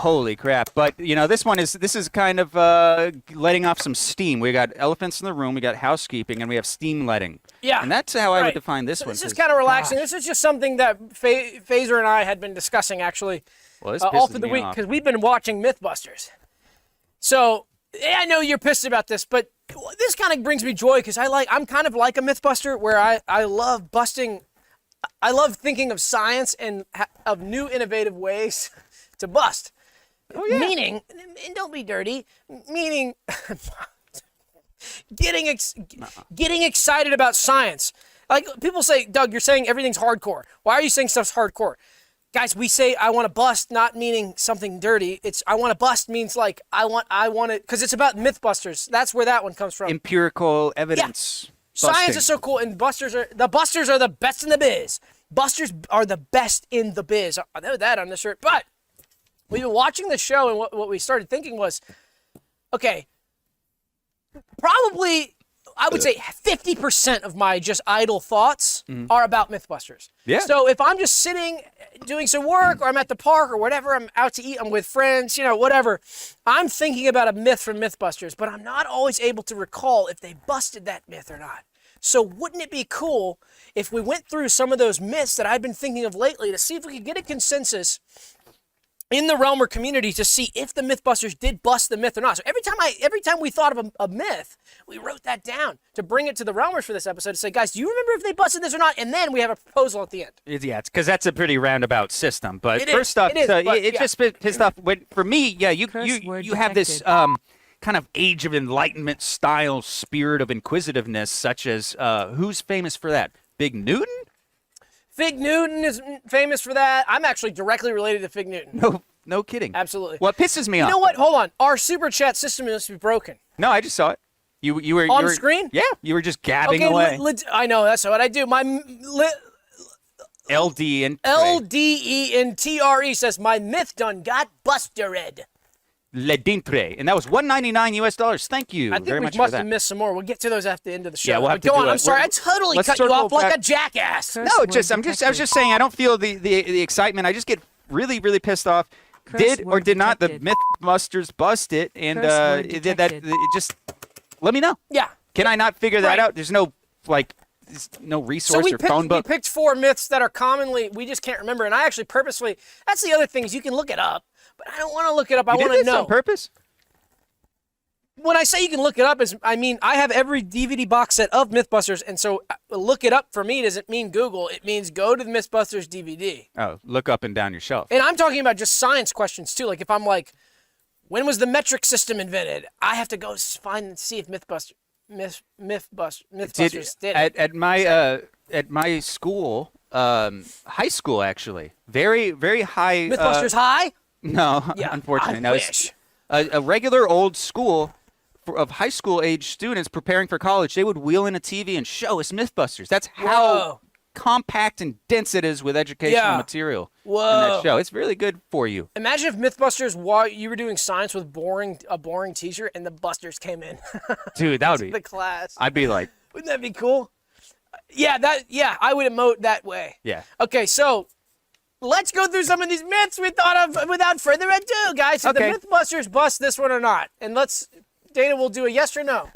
Holy crap. But, this is kind of letting off some steam. We got elephants in the room, we got housekeeping, and we have steam letting. Yeah. And that's how I would define this one. This is kind of relaxing. This is just something that Phaser and I had been discussing, actually, all through the week, because we've been watching MythBusters. So, I know you're pissed about this, but this kind of brings me joy, because I'm kind of like a MythBuster, where I love busting. I love thinking of science and of new innovative ways to bust. Oh, yeah. Meaning, and don't be dirty, meaning getting excited about science. Like people say, Doug, you're saying everything's hardcore. Why are you saying stuff's hardcore? Guys, we say I want to bust, not meaning something dirty. It's I want to bust means like I want it, because it's about MythBusters. That's where that one comes from. Empirical evidence. Yeah. Science is so cool, and Busters are the best in the biz. Busters are the best in the biz. I know that on the shirt, but we've been watching the show, and what we started thinking was, okay, probably I would say 50% of my just idle thoughts are about MythBusters. Yeah. So if I'm just sitting doing some work, or I'm at the park, or whatever, I'm out to eat, I'm with friends, whatever, I'm thinking about a myth from MythBusters, but I'm not always able to recall if they busted that myth or not. So wouldn't it be cool if we went through some of those myths that I've been thinking of lately to see if we could get a consensus in the Realmer community to see if the MythBusters did bust the myth or not. So every time we thought of a myth, we wrote that down to bring it to the Realmers for this episode to say, guys, do you remember if they busted this or not? And then we have a proposal at the end. Yeah, it's because that's a pretty roundabout system. But first off, it just pissed off. For me, yeah, you have this kind of Age of Enlightenment style spirit of inquisitiveness, such as who's famous for that? Fig Newton? Fig Newton is famous for that. I'm actually directly related to Fig Newton. No kidding. Absolutely. What pisses me off? You know what? Hold on. Our super chat system must be broken. No, I just saw it. You were on screen? Yeah, you were just gabbing away. I know, that's what I do. My LDENTRE says my myth done got busted. Le dintre. And that was $199 US. Thank you very much for that. I think we must have missed some more. We'll get to those after the end of the show. Yeah, we'll have to go do on. it. I'm sorry. I totally cut you off like a jackass. No, I was just saying I don't feel the excitement. I just get really, really pissed off. Did or did not the MythBusters bust it? And just let me know. Yeah. Can I not figure that out? There's no resource or phone book. We picked 4 myths that are commonly, we just can't remember. And I actually purposely, that's the other thing, is you can look it up, but I don't want to look it up. I want to know. On purpose? When I say you can look it up, I have every DVD box set of MythBusters, and so look it up for me doesn't mean Google. It means go to the MythBusters DVD. Oh, look up and down your shelf. And I'm talking about just science questions too. Like if I'm like, when was the metric system invented? I have to go find and see if MythBusters did it. At my school, high school actually, very very high. MythBusters High? No, yeah, unfortunately, I wish. A regular old school of high school age students preparing for college. They would wheel in a TV and show us MythBusters. That's how compact and dense it is with educational material in that show. It's really good for you. Imagine if MythBusters, while you were doing science with a boring teacher, and the Busters came in. Dude, that would be the class. I'd be like, wouldn't that be cool? Yeah, I would emote that way. Yeah. Okay, so let's go through some of these myths we thought of without further ado, guys. Did the MythBusters bust this one or not? And Dana will do a yes or no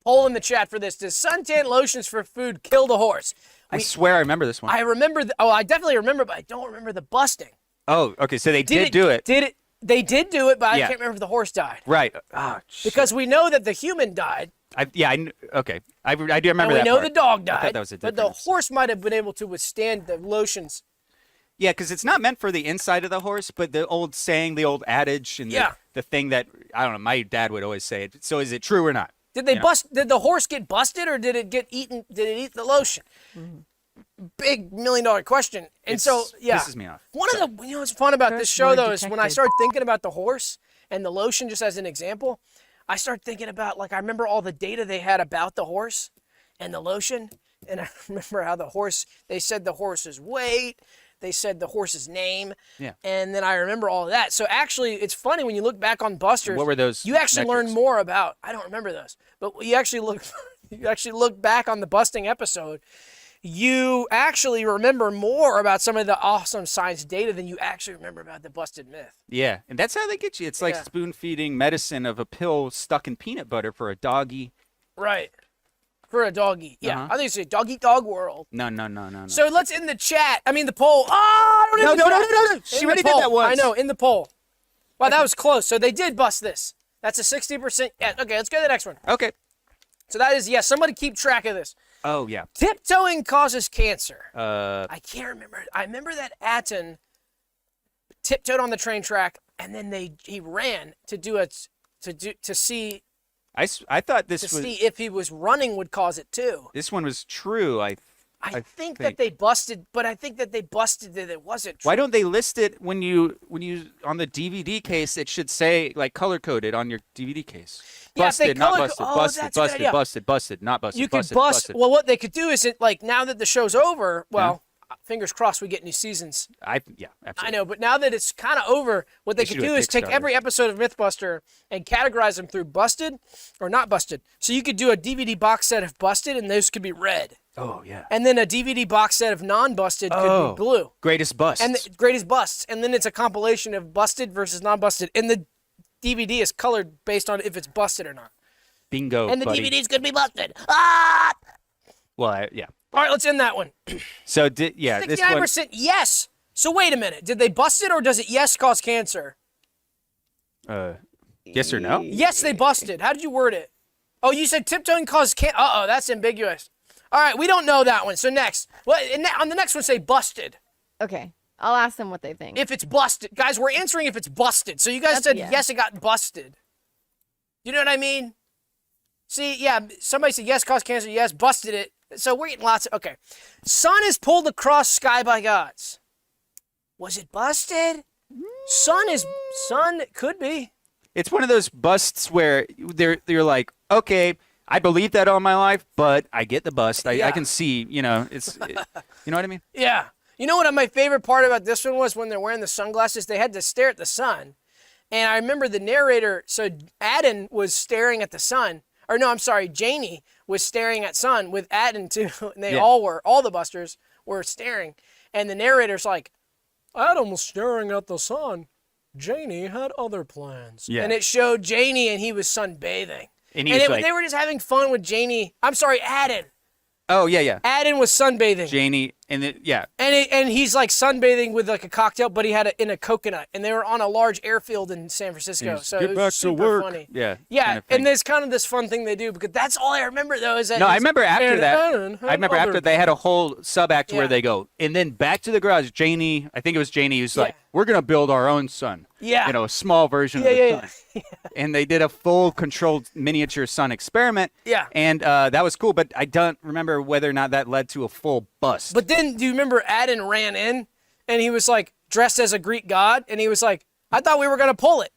poll in the chat for this. Does suntan lotions for food kill the horse? I swear I remember this one. I remember. I definitely remember, but I don't remember the busting. Oh, okay. So they did do it. They did do it, but I can't remember if the horse died. Right. Oh, shit. Because we know that the human died. Okay. I do remember that. We know the dog died. I thought that was a but the horse might have been able to withstand the lotions. Yeah, because it's not meant for the inside of the horse, but the old saying, the old adage, and the thing that, I don't know, my dad would always say it. So is it true or not? Did they bust? Did the horse get busted, or did it get eaten? Did it eat the lotion? Big $1 million question. And pisses me off. What's fun about this show though is when I started thinking about the horse and the lotion, just as an example, I started thinking about I remember all the data they had about the horse and the lotion, and I remember how they said the horse's weight. They said the horse's name, and then I remember all of that. So actually, it's funny when you look back on Busters. What were those? You actually learn more about. I don't remember those, but you actually look back on the busting episode, you actually remember more about some of the awesome science data than you actually remember about the busted myth. Yeah, and that's how they get you. It's like spoon-feeding medicine of a pill stuck in peanut butter for a doggy. Right. For a doggy. Yeah, I think it's a dog-eat-dog world. No. So let's end the chat. I mean, the poll. Oh, no. She already did that once. I know, in the poll. Wow, that was close. So they did bust this. That's a 60%. Yeah, okay, let's go to the next one. Okay. So that is, somebody keep track of this. Oh, yeah. Tiptoeing causes cancer. I can't remember. I remember that Atten tiptoed on the train track, and then he ran to see. I thought this was. To see if he was running would cause it too. This one was true. I think that they busted, but I think that they busted that it wasn't true. Why don't they list it when you on the DVD case? It should say like color coded on your DVD case. Busted, not busted. Busted, not busted. You could bust. Well, what they could do is now that the show's over. Well, fingers crossed we get new seasons. Absolutely. I know, but now that it's kind of over, what they could do is take every episode of MythBuster and categorize them through busted or not busted. So you could do a DVD box set of busted, and those could be red. Oh, yeah. And then a DVD box set of non-busted could be blue. Greatest busts. And greatest busts. And then it's a compilation of busted versus non-busted. And the DVD is colored based on if it's busted or not. Bingo, and the buddy. DVD's going to be busted. Ah! Well, yeah. All right, let's end that one. So, 69% yes. So wait a minute. Did they bust it, or does it yes cause cancer? Yes or no? Yes, they busted. How did you word it? Oh, you said tiptoeing causes cancer. Uh-oh, that's ambiguous. All right, we don't know that one. So next. Well, on the next one, say busted. Okay. I'll ask them what they think. If it's busted. Guys, we're answering if it's busted. So you guys said yes, it got busted. You know what I mean? See, yeah, somebody said yes, caused cancer. Yes, busted it. So we're getting lots of... Okay. Sun is pulled across sky by gods. Was it busted? Sun could be. It's one of those busts where they're like, okay, I believe that all my life, but I get the bust. I can see, you know what I mean? Yeah. You know what my favorite part about this one was when they're wearing the sunglasses? They had to stare at the sun. And I remember the narrator, so Aden was staring at the sun. Or no, I'm sorry, Janie was staring at sun with Aden too. And they all the busters were staring. And the narrator's like, Adam was staring at the sun. Janie had other plans. Yeah. And it showed Janie and he was sunbathing. And they were just having fun with Janie. I'm sorry, Aden. Oh, yeah. Aden was sunbathing. Janie, and he's like sunbathing with like a cocktail, but he had it in a coconut. And they were on a large airfield in San Francisco. So it was super funny. Yeah. Yeah, kind of and there's kind of this fun thing they do, because that's all I remember though is that. No, I remember after that. I remember after they had a whole sub-act where they go, and then back to the garage, Janie, I think it was Janie, who's like, we're going to build our own sun. Yeah. You know, a small version of the sun. And they did a full controlled miniature sun experiment. Yeah. And that was cool, but I don't remember whether or not that led to a full bust. But then, do you remember Aden ran in, and he was like dressed as a Greek god, and he was like, I thought we were going to pull it.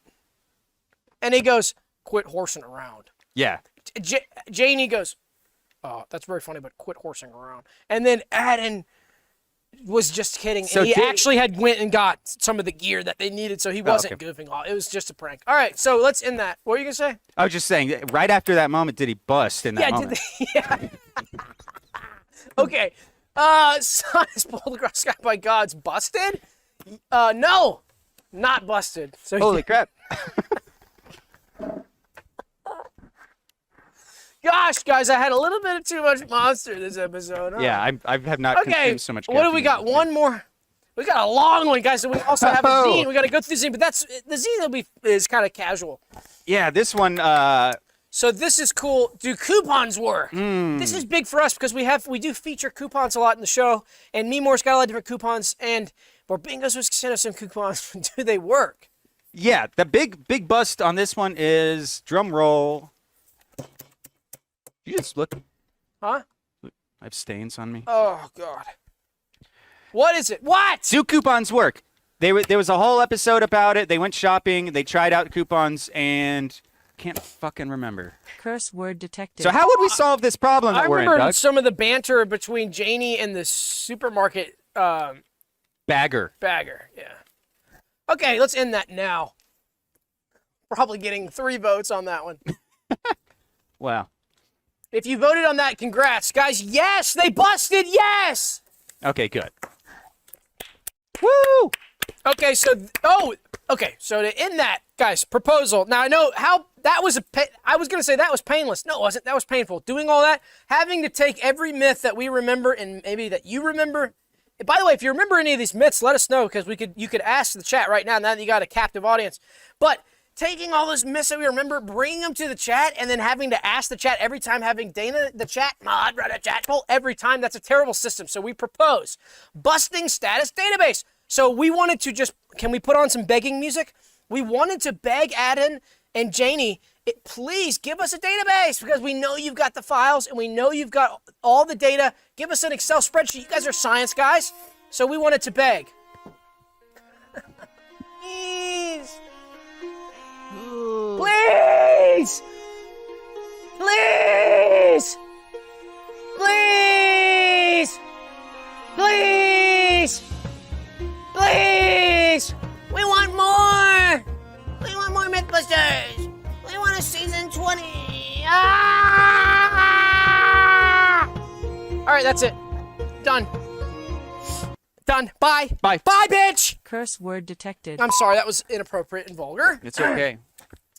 And he goes, quit horsing around. Yeah. Janie goes, oh, that's very funny, but quit horsing around. And then Aden was just kidding. So and he actually went and got some of the gear that they needed, so he wasn't goofing off. It was just a prank. All right, so let's end that. What were you going to say? I was just saying, right after that moment, did he bust in that moment? Okay. Sun is pulled across sky by gods. Busted? No, not busted. So holy crap. Gosh, guys, I had a little bit of too much Monster this episode. Yeah, I have not consumed so much. What do we got? One more. We got a long one, guys. So we also have a zine. We got to go through the zine, but the zine is kind of casual. Yeah, this one. So this is cool. Do coupons work? This is big for us because we do feature coupons a lot in the show, and MeMore's got a lot of different coupons, and Bingos was sent us some coupons. Do they work? Yeah, the big bust on this one is, drum roll. You just look. Huh? I have stains on me. Oh, God. What is it? What? Do coupons work? There was a whole episode about it. They went shopping. They tried out coupons, and can't fucking remember. Curse word detected. So how would we solve this problem that we're in, Doug? I remember some of the banter between Janie and the supermarket bagger, yeah. Okay, let's end that now. Probably getting 3 votes on that one. Wow. If you voted on that, congrats. Guys, yes, they busted, yes! Okay, good. Woo! Okay, so, so to end that, guys, proposal. Now, I know how that was I was going to say that was painless. No, it wasn't. That was painful. Doing all that, having to take every myth that we remember and maybe that you remember. By the way, if you remember any of these myths, let us know, because you could ask the chat right now that you got a captive audience. But taking all those myths that we remember, bringing them to the chat, and then having to ask the chat every time, having Dana, the chat mod, run a chat poll every time, that's a terrible system. So we propose busting status database. So we wanted to just, can we put on some begging music? We wanted to beg Adam and Janie, please give us a database, because we know you've got the files and we know you've got all the data. Give us an Excel spreadsheet. You guys are science guys. So we wanted to beg. Please. Please! Please! Please! Please! Please! We want more! We want more MythBusters! We want a season 20! Ah! Alright, that's it. Done. Done. Bye. Bye. Bye, bitch! Curse word detected. I'm sorry, that was inappropriate and vulgar. It's okay.